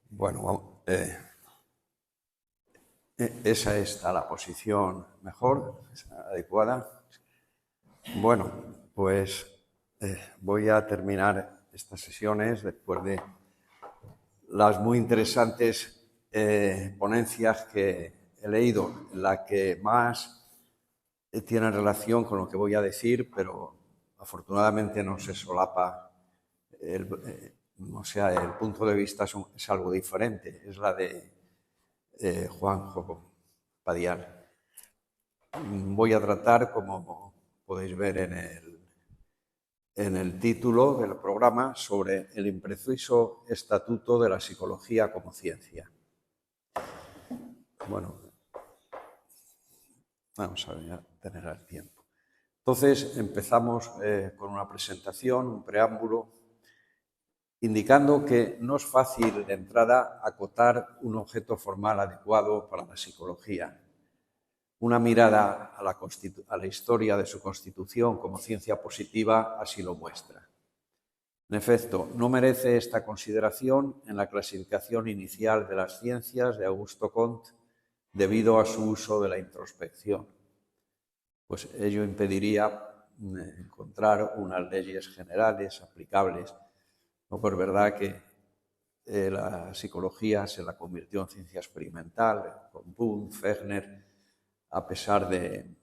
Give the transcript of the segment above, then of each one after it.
Bueno, esa está la posición mejor, adecuada. Bueno, pues voy a terminar estas sesiones después de las muy interesantes ponencias que he leído, la que más tiene relación con lo que voy a decir, pero afortunadamente no se solapa, el punto de vista es algo diferente, es la de Juanjo Padial. Voy a tratar, como podéis ver en el título del programa, sobre el impreciso estatuto de la psicología como ciencia. Bueno, vamos a tener el tiempo. Entonces empezamos con una presentación, un preámbulo, indicando que no es fácil de entrada acotar un objeto formal adecuado para la psicología. Una mirada a la historia de su constitución como ciencia positiva así lo muestra. En efecto, no merece esta consideración en la clasificación inicial de las ciencias de Augusto Comte debido a su uso de la introspección, pues ello impediría encontrar unas leyes generales aplicables. No, pues es verdad que la psicología se la convirtió en ciencia experimental con Wundt, Fechner, a pesar de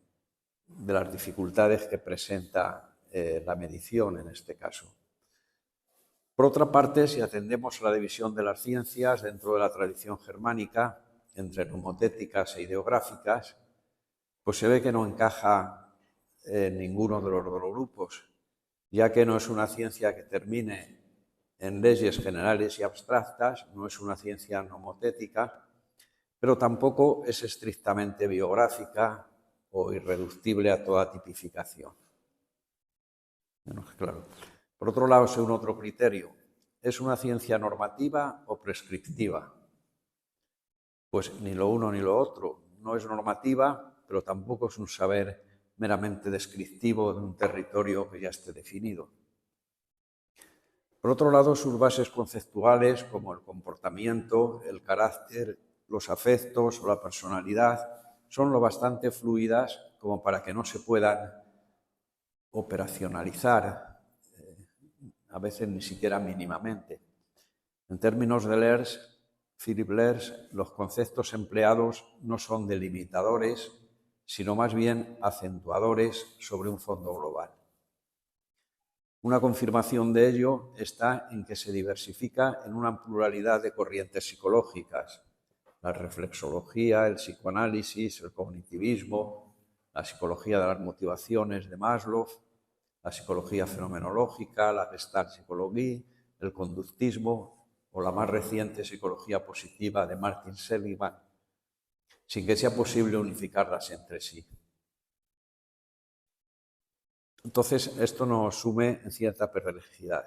las dificultades que presenta la medición en este caso. Por otra parte, si atendemos a la división de las ciencias dentro de la tradición germánica, entre nomotéticas e ideográficas, pues se ve que no encaja en ninguno de los dos grupos, ya que no es una ciencia que termine en leyes generales y abstractas, no es una ciencia nomotética, pero tampoco es estrictamente biográfica o irreductible a toda tipificación. Claro. Por otro lado, según otro criterio, ¿es una ciencia normativa o prescriptiva? Pues ni lo uno ni lo otro. No es normativa, pero tampoco es un saber meramente descriptivo de un territorio que ya esté definido. Por otro lado, sus bases conceptuales, como el comportamiento, el carácter, los afectos o la personalidad, son lo bastante fluidas como para que no se puedan operacionalizar, a veces ni siquiera mínimamente. En términos de Philip Lers, los conceptos empleados no son delimitadores, sino más bien acentuadores sobre un fondo global. Una confirmación de ello está en que se diversifica en una pluralidad de corrientes psicológicas: la reflexología, el psicoanálisis, el cognitivismo, la psicología de las motivaciones de Maslow, la psicología fenomenológica, la Gestalt psicología, el conductismo o la más reciente psicología positiva de Martin Seligman, sin que sea posible unificarlas entre sí. Entonces, esto nos sume en cierta perplejidad.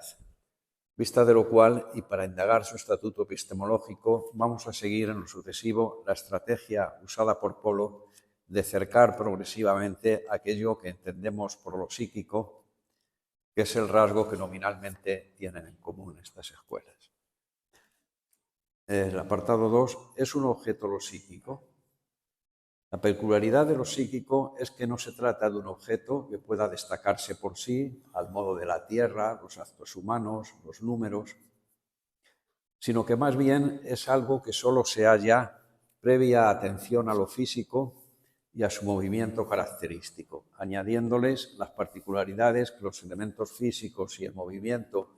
Vista de lo cual, y para indagar su estatuto epistemológico, vamos a seguir en lo sucesivo la estrategia usada por Polo de cercar progresivamente aquello que entendemos por lo psíquico, que es el rasgo que nominalmente tienen en común estas escuelas. El apartado 2, ¿es un objeto lo psíquico? La peculiaridad de lo psíquico es que no se trata de un objeto que pueda destacarse por sí, al modo de la tierra, los actos humanos, los números, sino que más bien es algo que solo se halla previa atención a lo físico y a su movimiento característico, añadiéndoles las particularidades que los elementos físicos y el movimiento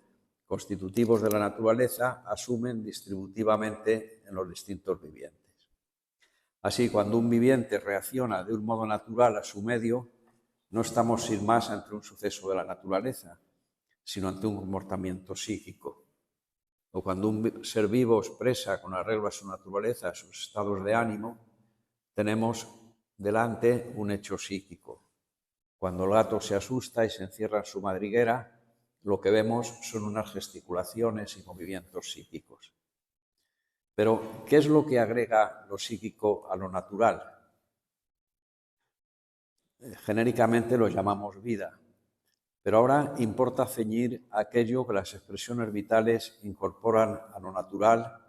constitutivos de la naturaleza asumen distributivamente en los distintos vivientes. Así, cuando un viviente reacciona de un modo natural a su medio, no estamos sin más ante un suceso de la naturaleza, sino ante un comportamiento psíquico. O cuando un ser vivo expresa con arreglo a su naturaleza sus estados de ánimo, tenemos delante un hecho psíquico. Cuando el gato se asusta y se encierra en su madriguera, lo que vemos son unas gesticulaciones y movimientos psíquicos. Pero, ¿qué es lo que agrega lo psíquico a lo natural? Genéricamente lo llamamos vida, pero ahora importa ceñir aquello que las expresiones vitales incorporan a lo natural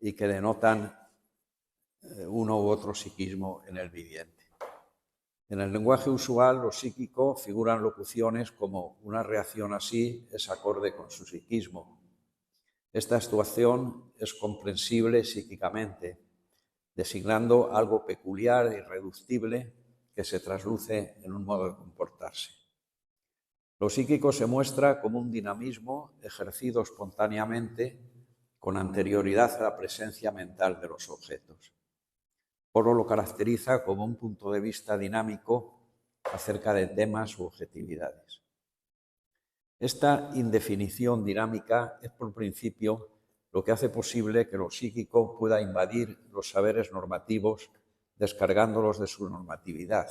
y que denotan uno u otro psiquismo en el viviente. En el lenguaje usual, lo psíquico figuran locuciones como una reacción así es acorde con su psiquismo. Esta actuación es comprensible psíquicamente, designando algo peculiar e irreductible que se trasluce en un modo de comportarse. Lo psíquico se muestra como un dinamismo ejercido espontáneamente con anterioridad a la presencia mental de los objetos. Polo lo caracteriza como un punto de vista dinámico acerca de temas u objetividades. Esta indefinición dinámica es por principio lo que hace posible que lo psíquico pueda invadir los saberes normativos descargándolos de su normatividad,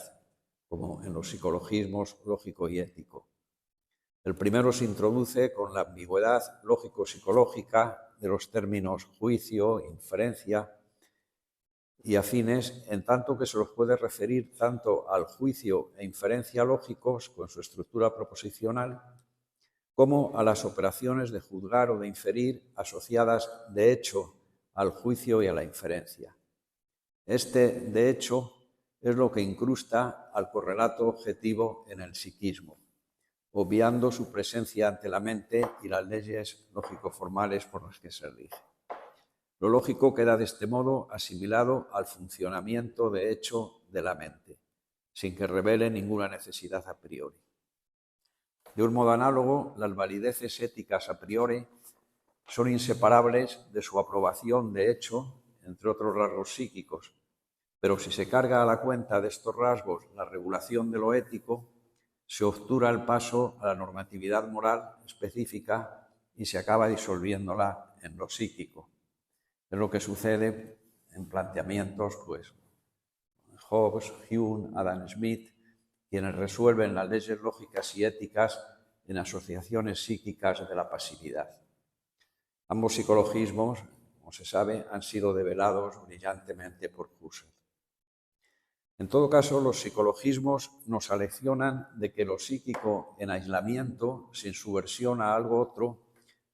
como en los psicologismos lógico y ético. El primero se introduce con la ambigüedad lógico-psicológica de los términos juicio, inferencia y afines, en tanto que se los puede referir tanto al juicio e inferencia lógicos con su estructura proposicional, como a las operaciones de juzgar o de inferir asociadas de hecho al juicio y a la inferencia. Este de hecho es lo que incrusta al correlato objetivo en el psiquismo, obviando su presencia ante la mente y las leyes lógico-formales por las que se rige. Lo lógico queda de este modo asimilado al funcionamiento de hecho de la mente, sin que revele ninguna necesidad a priori. De un modo análogo, las valideces éticas a priori son inseparables de su aprobación de hecho, entre otros rasgos psíquicos, pero si se carga a la cuenta de estos rasgos la regulación de lo ético, se obtura el paso a la normatividad moral específica y se acaba disolviéndola en lo psíquico. Es lo que sucede en planteamientos, pues, Hobbes, Hume, Adam Smith, quienes resuelven las leyes lógicas y éticas en asociaciones psíquicas de la pasividad. Ambos psicologismos, como se sabe, han sido develados brillantemente por Husserl. En todo caso, los psicologismos nos aleccionan de que lo psíquico en aislamiento, sin subversión a algo otro,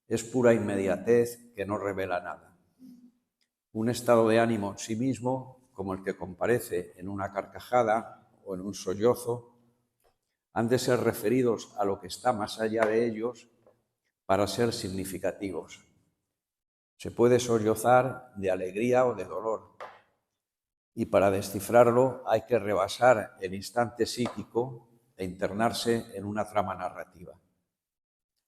es pura inmediatez que no revela nada. Un estado de ánimo en sí mismo, como el que comparece en una carcajada o en un sollozo, han de ser referidos a lo que está más allá de ellos para ser significativos. Se puede sollozar de alegría o de dolor, y para descifrarlo hay que rebasar el instante psíquico e internarse en una trama narrativa.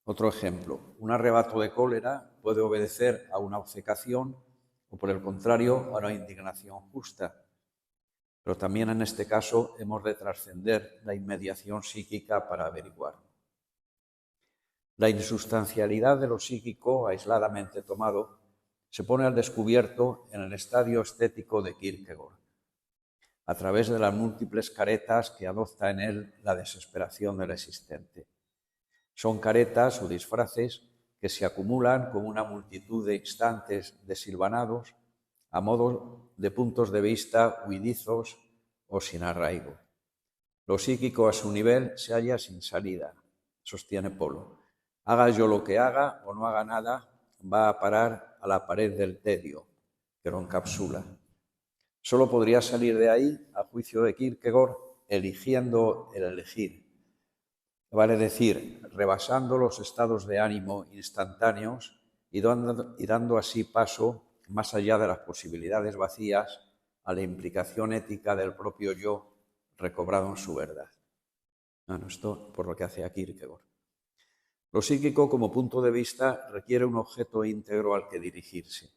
Otro ejemplo, un arrebato de cólera puede obedecer a una obcecación o, por el contrario, a una indignación justa. Pero también en este caso hemos de trascender la inmediación psíquica para averiguarlo. La insustancialidad de lo psíquico, aisladamente tomado, se pone al descubierto en el estadio estético de Kierkegaard, a través de las múltiples caretas que adopta en él la desesperación del existente. Son caretas o disfraces que se acumulan con una multitud de instantes desilvanados a modo de puntos de vista huidizos o sin arraigo. Lo psíquico a su nivel se halla sin salida, sostiene Polo. Haga yo lo que haga o no haga nada, va a parar a la pared del tedio, que lo encapsula. Solo podría salir de ahí, a juicio de Kierkegaard, eligiendo el elegir. Vale decir, rebasando los estados de ánimo instantáneos y dando así paso, más allá de las posibilidades vacías, a la implicación ética del propio yo recobrado en su verdad. Bueno, esto por lo que hace a Kierkegaard. Lo psíquico, como punto de vista, requiere un objeto íntegro al que dirigirse.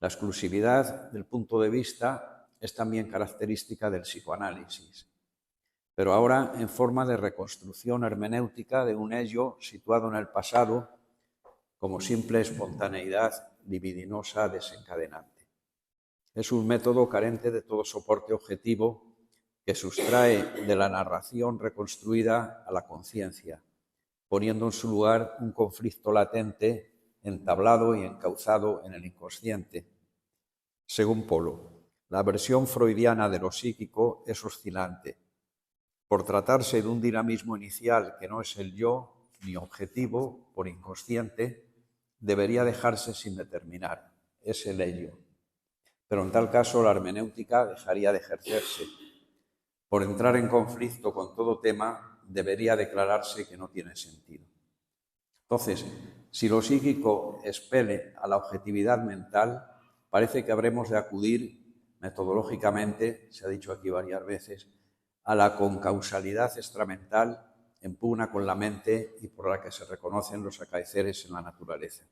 La exclusividad del punto de vista es también característica del psicoanálisis, pero ahora en forma de reconstrucción hermenéutica de un ello situado en el pasado como simple espontaneidad libidinosa desencadenante. Es un método carente de todo soporte objetivo que sustrae de la narración reconstruida a la conciencia, poniendo en su lugar un conflicto latente, entablado y encauzado en el inconsciente. Según Polo, la versión freudiana de lo psíquico es oscilante. Por tratarse de un dinamismo inicial que no es el yo ni objetivo por inconsciente, debería dejarse sin determinar, es el ello. Pero en tal caso la hermenéutica dejaría de ejercerse. Por entrar en conflicto con todo tema, debería declararse que no tiene sentido. Entonces, si lo psíquico expele a la objetividad mental, parece que habremos de acudir metodológicamente, se ha dicho aquí varias veces, a la concausalidad extramental en pugna con la mente y por la que se reconocen los acaeceres en la naturaleza.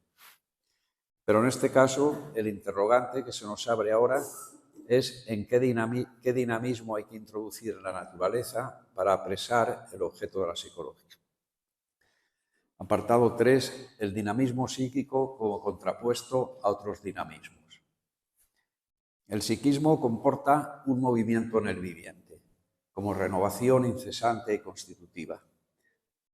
Pero en este caso, el interrogante que se nos abre ahora es en qué dinamismo hay que introducir la naturaleza para apresar el objeto de la psicología. Apartado 3, el dinamismo psíquico como contrapuesto a otros dinamismos. El psiquismo comporta un movimiento en el viviente, como renovación incesante y constitutiva.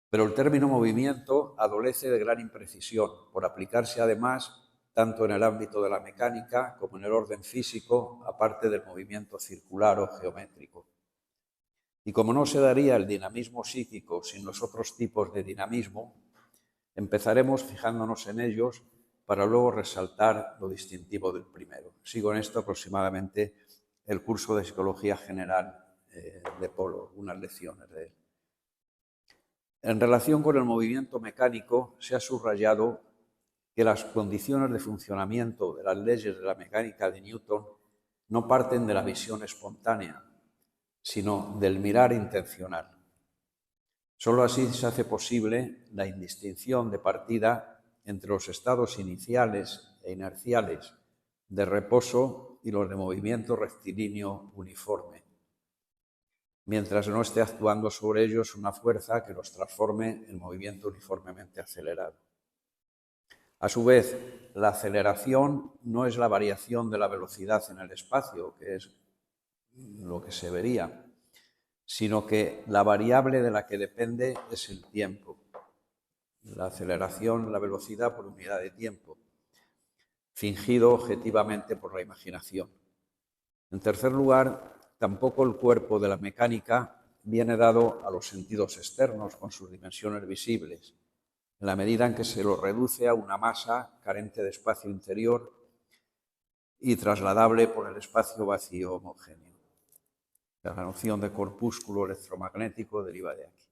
Pero el término movimiento adolece de gran imprecisión, por aplicarse además tanto en el ámbito de la mecánica como en el orden físico, aparte del movimiento circular o geométrico. Y como no se daría el dinamismo psíquico sin los otros tipos de dinamismo, empezaremos fijándonos en ellos para luego resaltar lo distintivo del primero. Sigo en esto aproximadamente el curso de Psicología General de Polo, unas lecciones de él. En relación con el movimiento mecánico, se ha subrayado que las condiciones de funcionamiento de las leyes de la mecánica de Newton no parten de la visión espontánea, sino del mirar intencional. Solo así se hace posible la indistinción de partida entre los estados iniciales e inerciales de reposo y los de movimiento rectilíneo uniforme, mientras no esté actuando sobre ellos una fuerza que los transforme en movimiento uniformemente acelerado. A su vez, la aceleración no es la variación de la velocidad en el espacio, que es lo que se vería, sino que la variable de la que depende es el tiempo. La aceleración, la velocidad por unidad de tiempo, fingido objetivamente por la imaginación. En tercer lugar, tampoco el cuerpo de la mecánica viene dado a los sentidos externos con sus dimensiones visibles, en la medida en que se lo reduce a una masa carente de espacio interior y trasladable por el espacio vacío homogéneo. La noción de corpúsculo electromagnético deriva de aquí.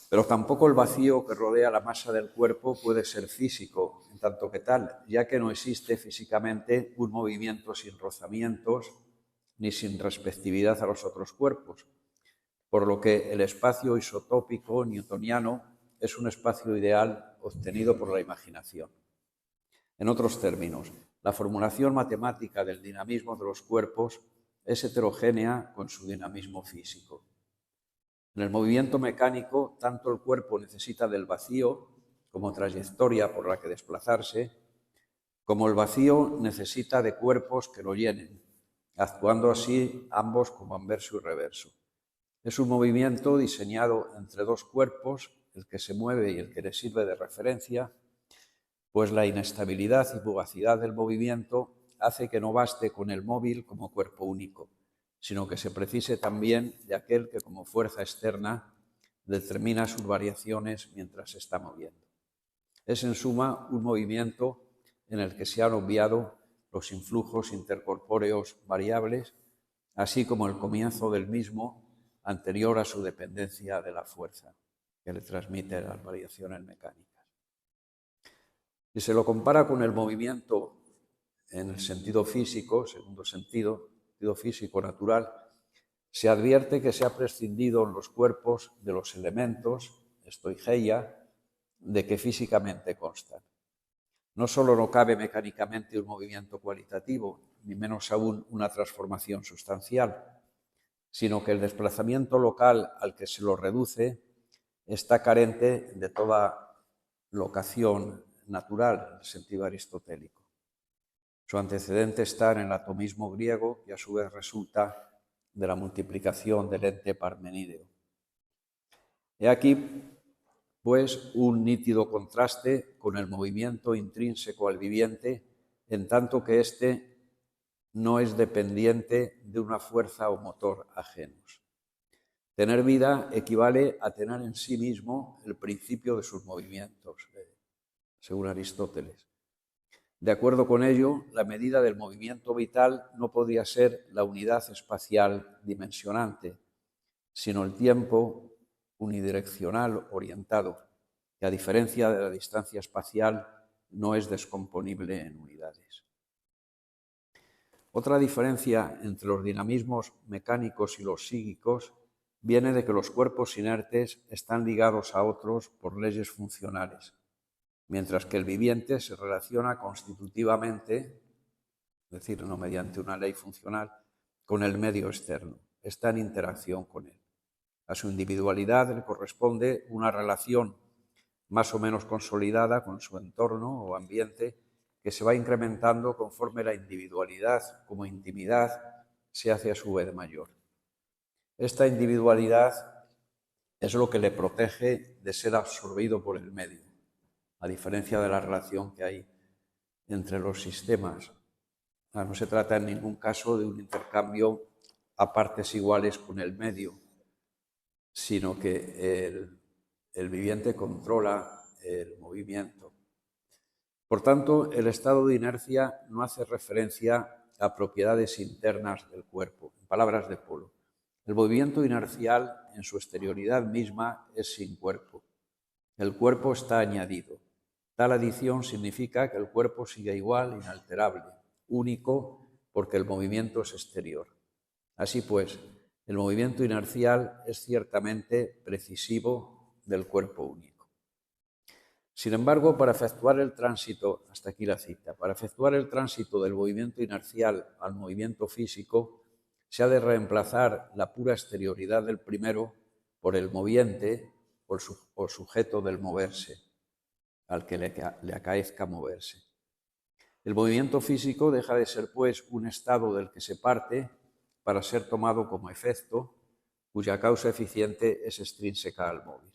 Pero tampoco el vacío que rodea la masa del cuerpo puede ser físico, en tanto que tal, ya que no existe físicamente un movimiento sin rozamientos ni sin respectividad a los otros cuerpos, por lo que el espacio isotópico newtoniano es un espacio ideal obtenido por la imaginación. En otros términos, la formulación matemática del dinamismo de los cuerpos es heterogénea con su dinamismo físico. En el movimiento mecánico, tanto el cuerpo necesita del vacío como trayectoria por la que desplazarse, como el vacío necesita de cuerpos que lo llenen, actuando así ambos como anverso y reverso. Es un movimiento diseñado entre dos cuerpos, el que se mueve y el que le sirve de referencia, pues la inestabilidad y fugacidad del movimiento hace que no baste con el móvil como cuerpo único, sino que se precise también de aquel que como fuerza externa determina sus variaciones mientras se está moviendo. Es en suma un movimiento en el que se han obviado los influjos intercorpóreos variables, así como el comienzo del mismo anterior a su dependencia de la fuerza que le transmite las variaciones mecánicas. Si se lo compara con el movimiento en el sentido físico, segundo sentido físico natural, se advierte que se ha prescindido en los cuerpos de los elementos, stoicheia, de que físicamente constan. No solo no cabe mecánicamente un movimiento cualitativo, ni menos aún una transformación sustancial, sino que el desplazamiento local al que se lo reduce está carente de toda locación natural en el sentido aristotélico. Su antecedente está en el atomismo griego y a su vez resulta de la multiplicación del ente parmenídeo. He aquí, pues, un nítido contraste con el movimiento intrínseco al viviente, en tanto que éste no es dependiente de una fuerza o motor ajenos. Tener vida equivale a tener en sí mismo el principio de sus movimientos, según Aristóteles. De acuerdo con ello, la medida del movimiento vital no podría ser la unidad espacial dimensionante, sino el tiempo unidireccional orientado, que a diferencia de la distancia espacial no es descomponible en unidades. Otra diferencia entre los dinamismos mecánicos y los psíquicos viene de que los cuerpos inertes están ligados a otros por leyes funcionales, mientras que el viviente se relaciona constitutivamente, es decir, no mediante una ley funcional, con el medio externo, está en interacción con él. A su individualidad le corresponde una relación más o menos consolidada con su entorno o ambiente que se va incrementando conforme la individualidad como intimidad se hace a su vez mayor. Esta individualidad es lo que le protege de ser absorbido por el medio, a diferencia de la relación que hay entre los sistemas. No se trata en ningún caso de un intercambio a partes iguales con el medio, sino que el viviente controla el movimiento. Por tanto, el estado de inercia no hace referencia a propiedades internas del cuerpo. En palabras de Polo, el movimiento inercial en su exterioridad misma es sin cuerpo. El cuerpo está añadido. Tal adición significa que el cuerpo sigue igual, inalterable, único, porque el movimiento es exterior. Así pues, el movimiento inercial es ciertamente precisivo del cuerpo único. Sin embargo, para efectuar el tránsito, hasta aquí la cita, para efectuar el tránsito del movimiento inercial al movimiento físico, se ha de reemplazar la pura exterioridad del primero por el moviente o sujeto del moverse, al que le acaezca moverse. El movimiento físico deja de ser, pues, un estado del que se parte para ser tomado como efecto, cuya causa eficiente es extrínseca al móvil.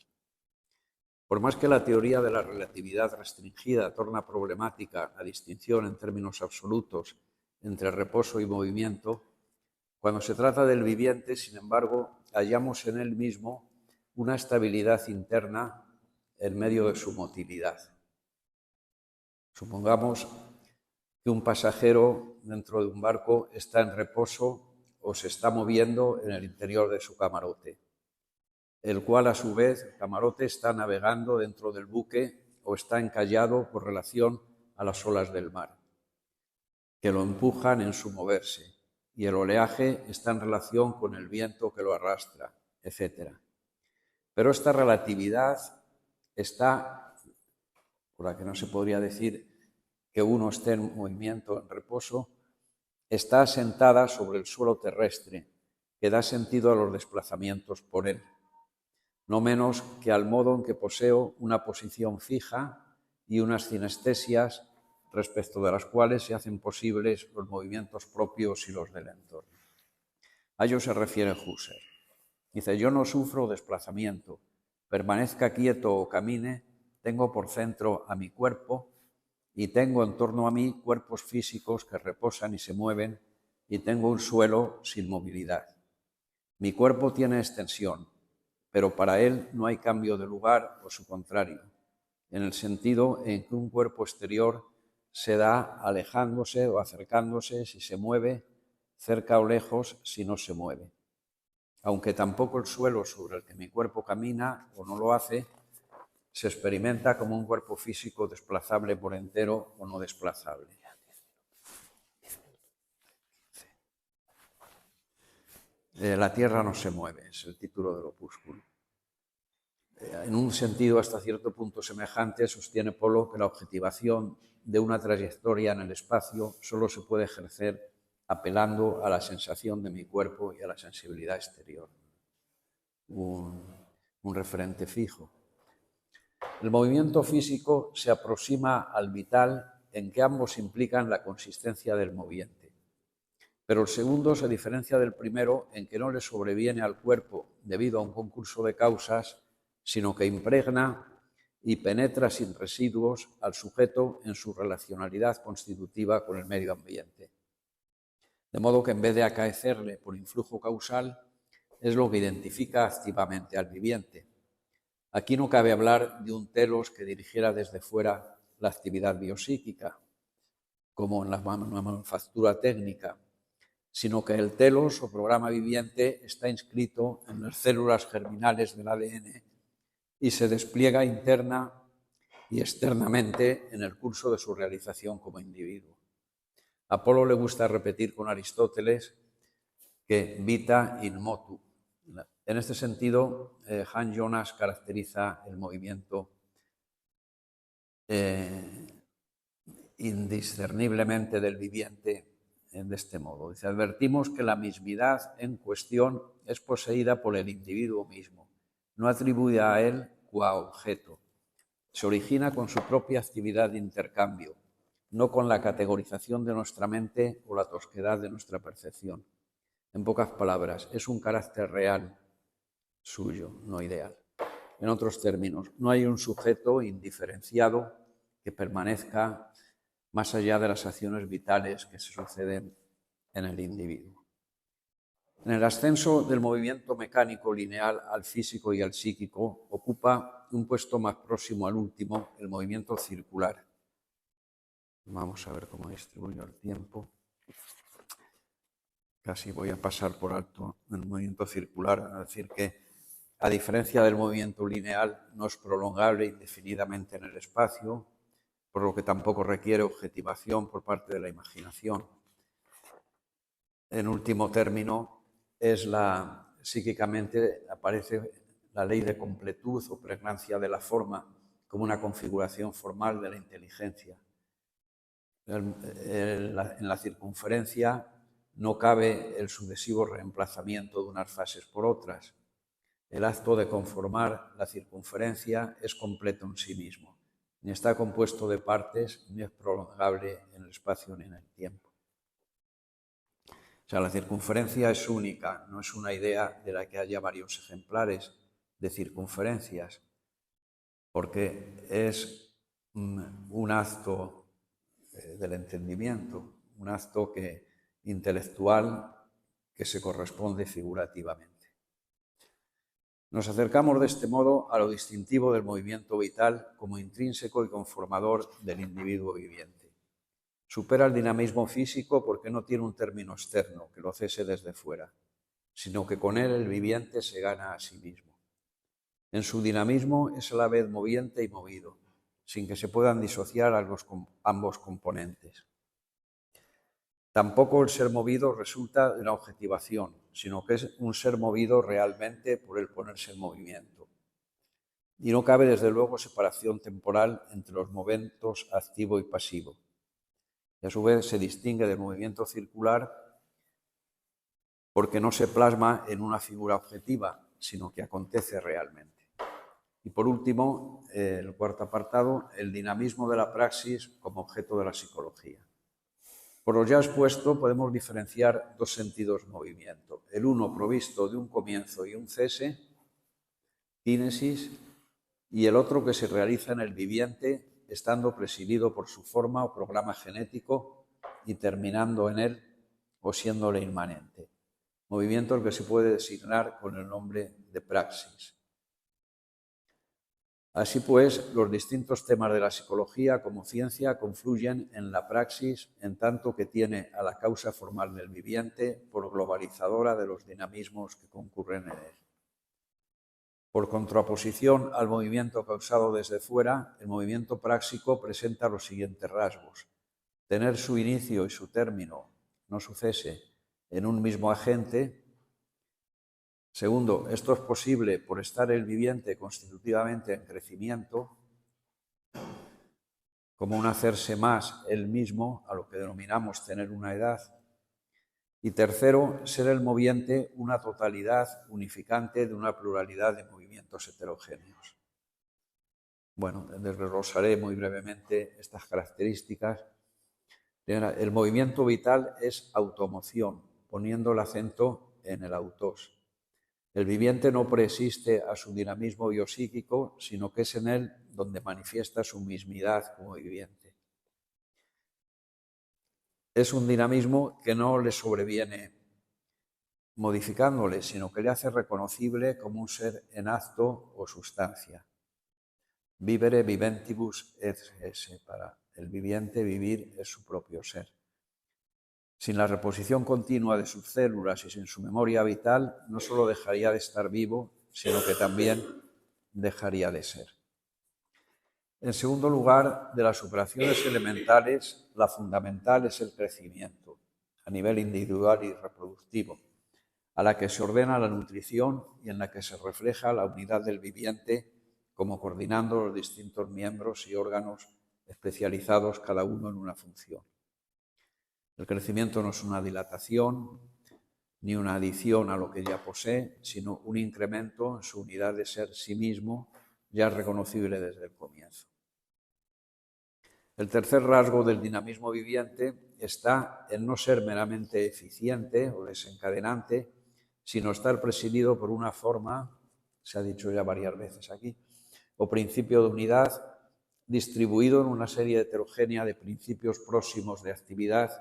Por más que la teoría de la relatividad restringida torna problemática la distinción en términos absolutos entre reposo y movimiento, cuando se trata del viviente, sin embargo, hallamos en él mismo una estabilidad interna en medio de su motilidad. Supongamos que un pasajero dentro de un barco está en reposo o se está moviendo en el interior de su camarote, el cual a su vez, el camarote, está navegando dentro del buque o está encallado por relación a las olas del mar, que lo empujan en su moverse, y el oleaje está en relación con el viento que lo arrastra, etc. Pero esta relatividad está, por la que no se podría decir que uno esté en movimiento, en reposo, está asentada sobre el suelo terrestre, que da sentido a los desplazamientos por él, no menos que al modo en que poseo una posición fija y unas sinestesias respecto de las cuales se hacen posibles los movimientos propios y los del entorno. A ello se refiere Husserl. Dice, yo no sufro desplazamiento, permanezca quieto o camine, tengo por centro a mi cuerpo y tengo en torno a mí cuerpos físicos que reposan y se mueven y tengo un suelo sin movilidad. Mi cuerpo tiene extensión, pero para él no hay cambio de lugar o su contrario, en el sentido en que un cuerpo exterior se da alejándose o acercándose si se mueve, cerca o lejos si no se mueve. Aunque tampoco el suelo sobre el que mi cuerpo camina o no lo hace, se experimenta como un cuerpo físico desplazable por entero o no desplazable. La Tierra no se mueve, es el título del opúsculo. En un sentido hasta cierto punto semejante, sostiene Polo que la objetivación de una trayectoria en el espacio solo se puede ejercer apelando a la sensación de mi cuerpo y a la sensibilidad exterior. Un referente fijo. El movimiento físico se aproxima al vital en que ambos implican la consistencia del moviente. Pero el segundo se diferencia del primero en que no le sobreviene al cuerpo debido a un concurso de causas, sino que impregna y penetra sin residuos al sujeto en su relacionalidad constitutiva con el medio ambiente. De modo que en vez de acaecerle por influjo causal, es lo que identifica activamente al viviente. Aquí no cabe hablar de un telos que dirigiera desde fuera la actividad biopsíquica, como en la manufactura técnica, sino que el telos o programa viviente está inscrito en las células germinales del ADN y se despliega interna y externamente en el curso de su realización como individuo. A Apolo le gusta repetir con Aristóteles que vita in motu. En este sentido, Hans Jonas caracteriza el movimiento indiscerniblemente del viviente de este modo. Dice, advertimos que la mismidad en cuestión es poseída por el individuo mismo, no atribuida a él qua objeto. Se origina con su propia actividad de intercambio, no con la categorización de nuestra mente o la tosquedad de nuestra percepción. En pocas palabras, es un carácter real suyo, no ideal. En otros términos, no hay un sujeto indiferenciado que permanezca más allá de las acciones vitales que se suceden en el individuo. En el ascenso del movimiento mecánico lineal al físico y al psíquico ocupa un puesto más próximo al último, el movimiento circular. Vamos a ver cómo distribuyo el tiempo. Casi voy a pasar por alto el movimiento circular, a decir que, a diferencia del movimiento lineal, no es prolongable indefinidamente en el espacio, por lo que tampoco requiere objetivación por parte de la imaginación. En último término, psíquicamente aparece la ley de completud o pregnancia de la forma como una configuración formal de la inteligencia. En la circunferencia no cabe el sucesivo reemplazamiento de unas fases por otras. El acto de conformar la circunferencia es completo en sí mismo. Ni está compuesto de partes, ni es prolongable en el espacio ni en el tiempo. O sea, la circunferencia es única, no es una idea de la que haya varios ejemplares de circunferencias, porque es un acto del entendimiento, un acto intelectual que se corresponde figurativamente. Nos acercamos de este modo a lo distintivo del movimiento vital como intrínseco y conformador del individuo viviente. Supera el dinamismo físico porque no tiene un término externo que lo cese desde fuera, sino que con él el viviente se gana a sí mismo. En su dinamismo es a la vez moviente y movido, sin que se puedan disociar ambos componentes. Tampoco el ser movido resulta de una objetivación, sino que es un ser movido realmente por el ponerse en movimiento. Y no cabe desde luego separación temporal entre los momentos activo y pasivo. Y a su vez se distingue del movimiento circular porque no se plasma en una figura objetiva, sino que acontece realmente. Y por último, el cuarto apartado, el dinamismo de la praxis como objeto de la psicología. Por lo ya expuesto, podemos diferenciar dos sentidos de movimiento. El uno provisto de un comienzo y un cese, kínesis, y el otro que se realiza en el viviente, estando presidido por su forma o programa genético y terminando en él o siéndole inmanente. Movimiento el que se puede designar con el nombre de praxis. Así pues, los distintos temas de la psicología como ciencia confluyen en la praxis en tanto que tiene a la causa formal del viviente por globalizadora de los dinamismos que concurren en él. Por contraposición al movimiento causado desde fuera, el movimiento práxico presenta los siguientes rasgos. Tener su inicio y su término, no su cese, en un mismo agente. Segundo, esto es posible por estar el viviente constitutivamente en crecimiento, como un hacerse más él mismo, a lo que denominamos tener una edad. Y tercero, ser el moviente una totalidad unificante de una pluralidad de movimientos heterogéneos. Bueno, desglosaré muy brevemente estas características. El movimiento vital es automoción, poniendo el acento en el autos. El viviente no preexiste a su dinamismo biopsíquico, sino que es en él donde manifiesta su mismidad como viviente. Es un dinamismo que no le sobreviene modificándole, sino que le hace reconocible como un ser en acto o sustancia. Vivere viventibus et esse, para El viviente, vivir, es su propio ser. Sin la reposición continua de sus células y sin su memoria vital, no solo dejaría de estar vivo, sino que también dejaría de ser. En segundo lugar, de las operaciones elementales, la fundamental es el crecimiento, a nivel individual y reproductivo, a la que se ordena la nutrición y en la que se refleja la unidad del viviente como coordinando los distintos miembros y órganos especializados cada uno en una función. El crecimiento no es una dilatación ni una adición a lo que ya posee, sino un incremento en su unidad de ser sí mismo, ya reconocible desde el comienzo. El tercer rasgo del dinamismo viviente está en no ser meramente eficiente o desencadenante, sino estar presidido por una forma, se ha dicho ya varias veces aquí, o principio de unidad distribuido en una serie heterogénea de principios próximos de actividad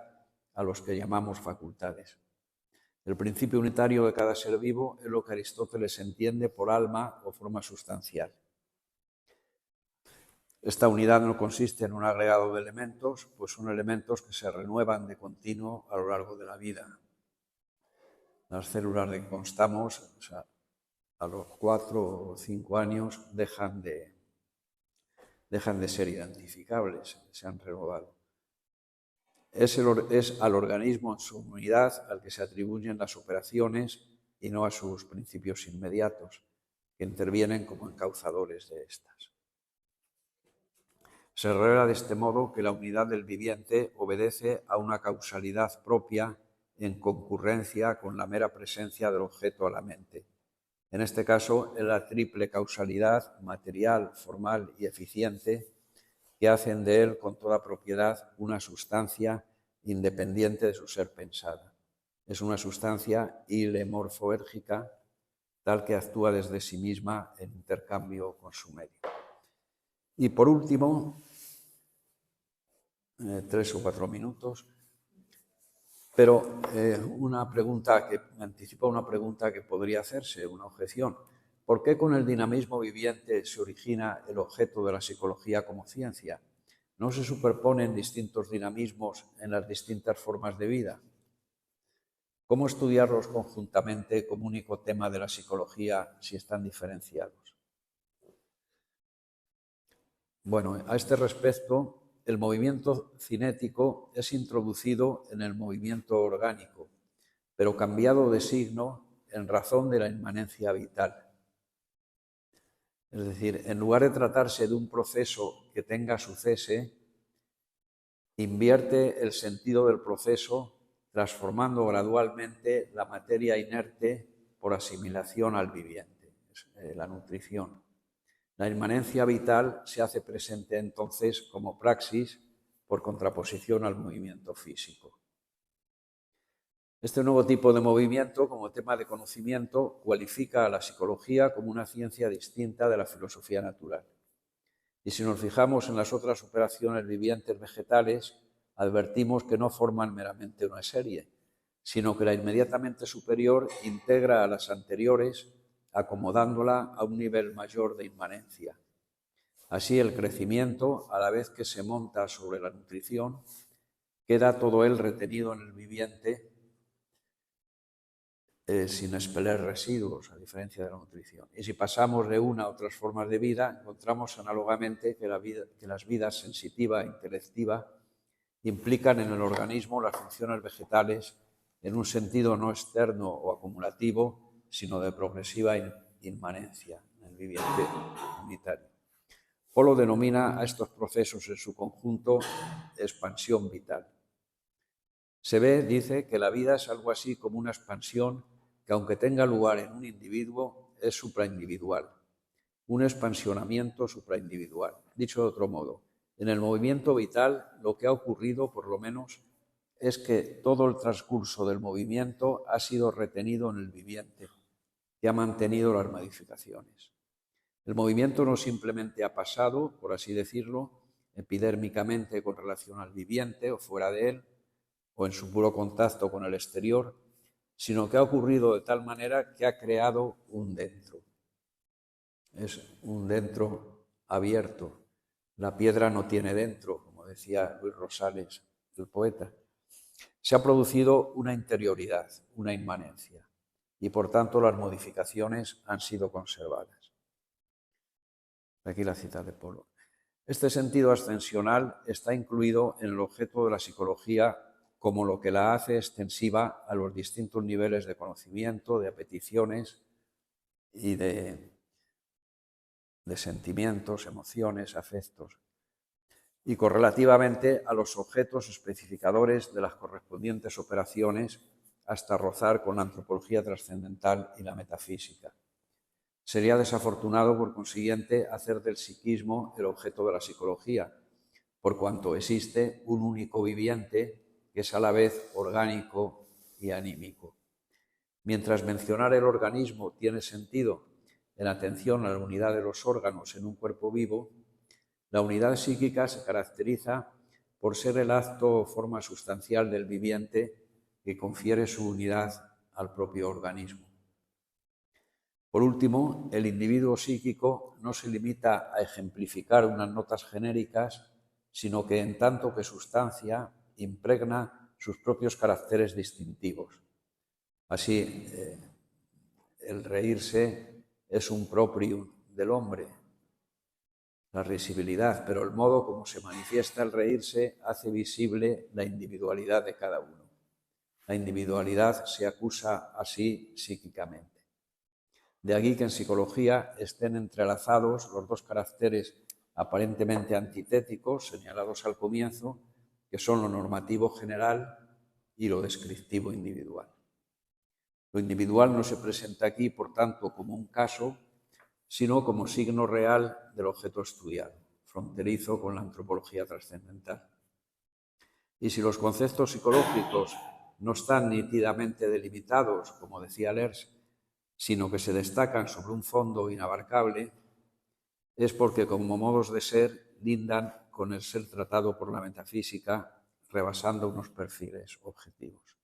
a los que llamamos facultades. El principio unitario de cada ser vivo es lo que Aristóteles entiende por alma o forma sustancial. Esta unidad no consiste en un agregado de elementos, pues son elementos que se renuevan de continuo a lo largo de la vida. Las células de que constamos, o sea, a los 4 o 5 años dejan de ser identificables, se han renovado. Es al organismo en su unidad al que se atribuyen las operaciones y no a sus principios inmediatos, que intervienen como encauzadores de estas. Se revela de este modo que la unidad del viviente obedece a una causalidad propia en concurrencia con la mera presencia del objeto a la mente. En este caso, es la triple causalidad material, formal y eficiente que hacen de él con toda propiedad una sustancia independiente de su ser pensada. Es una sustancia hilemorfoérgica, tal que actúa desde sí misma en intercambio con su medio. Y por último, 3 o 4 minutos, pero una pregunta que me anticipa una pregunta que podría hacerse, una objeción. ¿Por qué con el dinamismo viviente se origina el objeto de la psicología como ciencia? ¿No se superponen distintos dinamismos en las distintas formas de vida? ¿Cómo estudiarlos conjuntamente como único tema de la psicología si están diferenciados? Bueno, a este respecto, el movimiento cinético es introducido en el movimiento orgánico, pero cambiado de signo en razón de la inmanencia vital. Es decir, en lugar de tratarse de un proceso que tenga su cese, invierte el sentido del proceso transformando gradualmente la materia inerte por asimilación al viviente, la nutrición. La inmanencia vital se hace presente entonces como praxis por contraposición al movimiento físico. Este nuevo tipo de movimiento, como tema de conocimiento, cualifica a la psicología como una ciencia distinta de la filosofía natural. Y si nos fijamos en las otras operaciones vivientes vegetales, advertimos que no forman meramente una serie, sino que la inmediatamente superior integra a las anteriores, acomodándola a un nivel mayor de inmanencia. Así, el crecimiento, a la vez que se monta sobre la nutrición, queda todo él retenido en el viviente sin expeler residuos, a diferencia de la nutrición. Y si pasamos de una a otras formas de vida, encontramos análogamente que las vidas sensitiva e intelectiva implican en el organismo las funciones vegetales en un sentido no externo o acumulativo, sino de progresiva inmanencia en el viviente unitario. Polo denomina a estos procesos en su conjunto expansión vital. Se ve, dice, que la vida es algo así como una expansión que, aunque tenga lugar en un individuo, es supraindividual, un expansionamiento supraindividual. Dicho de otro modo, en el movimiento vital lo que ha ocurrido, por lo menos, es que todo el transcurso del movimiento ha sido retenido en el viviente, que ha mantenido las modificaciones. El movimiento no simplemente ha pasado, por así decirlo, epidérmicamente con relación al viviente o fuera de él, o en su puro contacto con el exterior, sino que ha ocurrido de tal manera que ha creado un dentro. Es un dentro abierto. La piedra no tiene dentro, como decía Luis Rosales, el poeta, se ha producido una interioridad, una inmanencia, y por tanto las modificaciones han sido conservadas. Aquí la cita de Polo. Este sentido ascensional está incluido en el objeto de la psicología como lo que la hace extensiva a los distintos niveles de conocimiento, de apeticiones y de sentimientos, emociones, afectos, y correlativamente a los objetos especificadores de las correspondientes operaciones hasta rozar con la antropología trascendental y la metafísica. Sería desafortunado, por consiguiente, hacer del psiquismo el objeto de la psicología, por cuanto existe un único viviente que es a la vez orgánico y anímico. Mientras mencionar el organismo tiene sentido en atención a la unidad de los órganos en un cuerpo vivo, la unidad psíquica se caracteriza por ser el acto o forma sustancial del viviente que confiere su unidad al propio organismo. Por último, el individuo psíquico no se limita a ejemplificar unas notas genéricas, sino que en tanto que sustancia impregna sus propios caracteres distintivos. Así, el reírse es un proprium del hombre, la risibilidad, pero el modo como se manifiesta el reírse hace visible la individualidad de cada uno. La individualidad se acusa así psíquicamente. De aquí que en psicología estén entrelazados los dos caracteres aparentemente antitéticos señalados al comienzo, que son lo normativo general y lo descriptivo individual. Lo individual no se presenta aquí, por tanto, como un caso, sino como signo real del objeto estudiado, fronterizo con la antropología trascendental. Y si los conceptos psicológicos no están nítidamente delimitados, como decía Lers, sino que se destacan sobre un fondo inabarcable, es porque como modos de ser lindan con el ser tratado por la metafísica, rebasando unos perfiles objetivos.